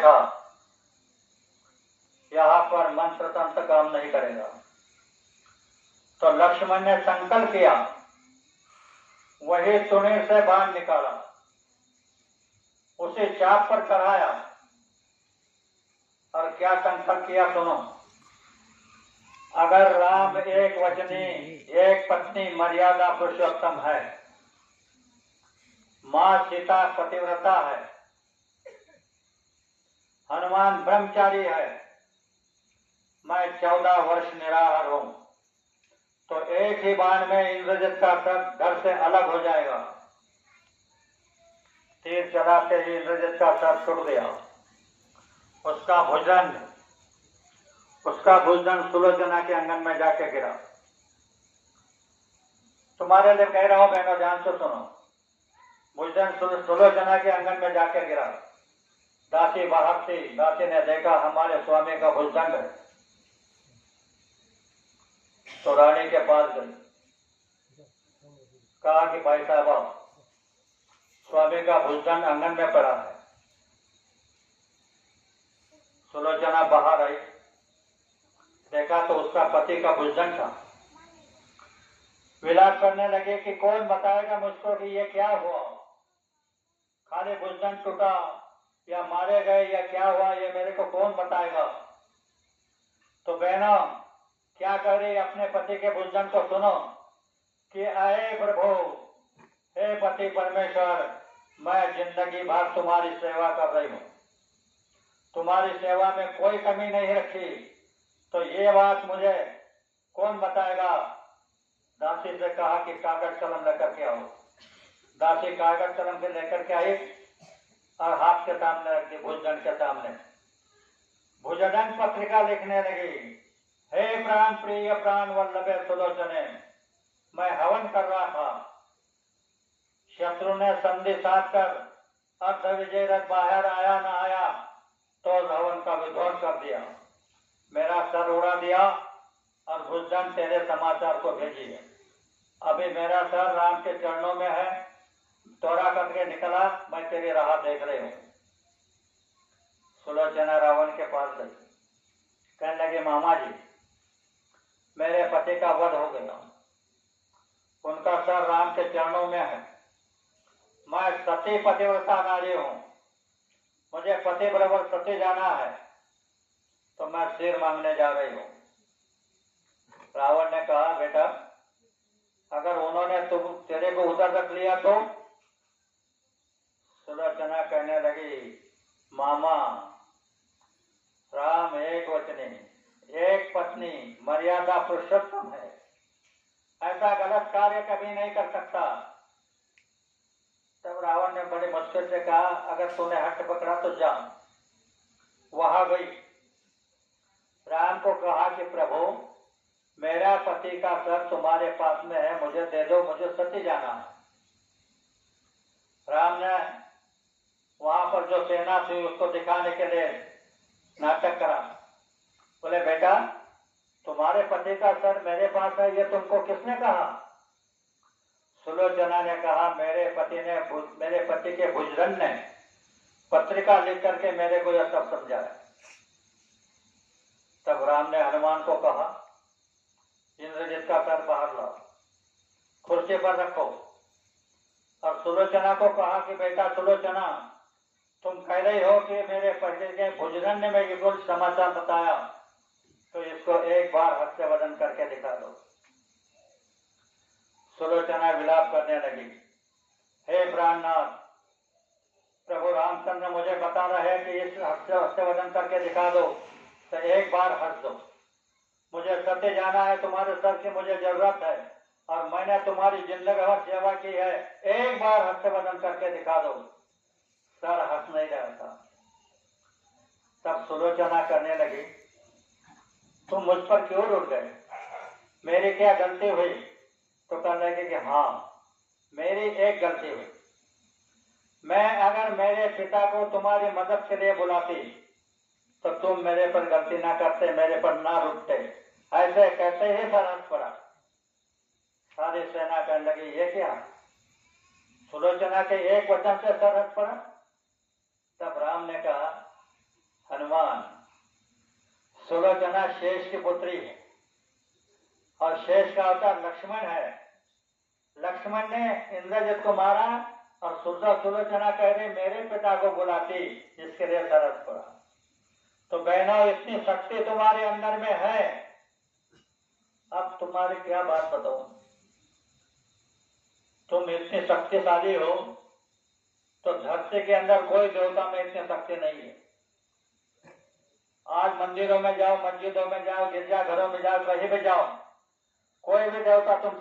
देखा यहाँ पर मंत्र तंत्र काम नहीं करेगा। तो लक्ष्मण ने संकल्प किया, वही सुनीर से बाण निकाला, उसे चाप पर चढ़ाया और क्या संकल्प किया सुनो। अगर राम एक वचनी एक पत्नी मर्यादा पुरुषोत्तम है, मां सीता पतिव्रता है, हनुमान ब्रह्मचारी है, मैं 14 वर्ष निराहार हूं, तो एक ही बाण में इंद्रजित का सर घर से अलग हो जाएगा। तीर चलाते ही इंद्रजित का सर टूट गया। उसका भुजन सुलोचना के आंगन में जाके गिरा। तुम्हारे लिए कह रहा हूं बहनों, ध्यान से सुनो। भुजन सुलोचना के आंगन में जाके गिरा। दासी बाहर थी, दासी ने देखा हमारे स्वामी का भुजदंड है, तो रानी के पास गई, कहा कि भाई साहब, स्वामी का भुजदंड आंगन में पड़ा है। सुलोचना बाहर आई, देखा तो उसका पति का भुजदंड था। विलाप करने लगे कि कौन बताएगा मुझको कि ये क्या हुआ, खाली भुजदंड टूटा या मारे गए या क्या हुआ, ये मेरे को कौन बताएगा। तो बहनों क्या कह रही अपने पति के भुजदंड को सुनो कि आए प्रभु, हे पति परमेश्वर, मैं जिंदगी भर तुम्हारी सेवा कर रही हूं, तुम्हारी सेवा में कोई कमी नहीं रखी, तो ये बात मुझे कौन बताएगा। दासी से कहा कि कागज कलम लेकर के आओ। दासी कागज कलम से लेकर के आई और हाथ के सामने रख दी, भुजदंड के सामने। भुजदंड पत्रिका लिखने लगी, हे प्राण प्रिय प्राण वल्लभे सुलोचने, मैं हवन कर रहा था, शत्रु ने संधि साध कर अर्ध विजय रथ बाहर आया न आया तो हवन का विध्वंस कर दिया, मेरा सर उड़ा दिया और भुजदंड तेरे समाचार को भेजी है। अभी मेरा सर राम के चरणों में है, तोड़ा करके निकला, मैं तेरी राह देख रही हूं। सुलोचना रावण के पास गई, कहने लगे मामा जी, मेरे पति का वध हो गया, उनका सर राम के चरणों में है, मैं सती पतिव्रता नारी हूं, मुझे पति बराबर सती जाना है, तो मैं सिर मांगने जा रही हूं। रावण ने कहा बेटा, अगर उन्होंने तेरे को उधर रख लिया तो। सुलोचना कहने लगी मामा, राम एक वचनी एक पत्नी मर्यादा पुरुषोत्तम है, ऐसा गलत कार्य कभी नहीं कर सकता। तब रावण ने बड़े मुश्किल से कहा, अगर तूने हट पकड़ा तो जा। वहां गई, राम को कहा कि प्रभु, मेरा पति का सर तुम्हारे पास में है, मुझे दे दो, मुझे सती जाना है। राम ने वहां पर जो सेना थी उसको दिखाने के लिए नाटक करा, बोले बेटा, तुम्हारे पति का सर मेरे पास है, ये तुमको किसने कहा। सुलोचना ने कहा, मेरे पति के भुजदंड ने पत्रिका लिख करके मेरे को यह सब समझाया। तब राम ने हनुमान को कहा, इंद्रजित का सर बाहर लाओ, कुर्सी पर रखो, और सुलोचना को कहा कि बेटा सुलोचना, तुम कह रही हो कि मेरे पति के भुजदंड ने मेरे को समाचार बताया, तो इसको एक बार हस्तवदन करके दिखा दो। सुलोचना विलाप करने लगी, हे प्राणनाथ, प्रभु रामचंद्र मुझे बता रहे हैं कि इस हस्तवदन करके दिखा दो, तो एक बार हंस दो, मुझे सत्य जाना है, तुम्हारे सर की मुझे जरूरत है, और मैंने तुम्हारी जिंदगी भर सेवा की है, एक बार हस्तवदन करके दिखा दो। सर हंस नहीं रहा था। तब सुलोचना करने लगी, तुम मुझ पर क्यों रुक गए, मेरी क्या गलती हुई। तो कहने लगे कि हाँ, मेरी एक गलती हुई, मैं अगर मेरे पिता को तुम्हारी मदद के लिए बुलाती तो तुम मेरे पर गलती ना करते, मेरे पर ना रुकते। ऐसे कहते ही सर हंस पड़ा। सारी सेना कहने लगी ये क्या, सुलोचना के एक वचन से सर हंस पड़ा। तब राम ने कहा, हनुमान, सुलोचना शेष की पुत्री है और शेष का अवतार लक्ष्मण है। लक्ष्मण ने इंद्रजित को मारा और सुलोचना कह रही मेरे पिता को बुलाती, जिसके लिए सरस पड़ा। तो बहनों, इतनी शक्ति तुम्हारे अंदर में है, अब तुम्हारी क्या बात बताऊं। तुम इतनी शक्तिशाली हो तो धरती के अंदर कोई देवता में इतनी शक्ति नहीं है। आज मंदिरों में जाओ, मस्जिदों में जाओ, गिरजाघरों में जाओ, कहीं भी जाओ, कोई भी देवता तुमसे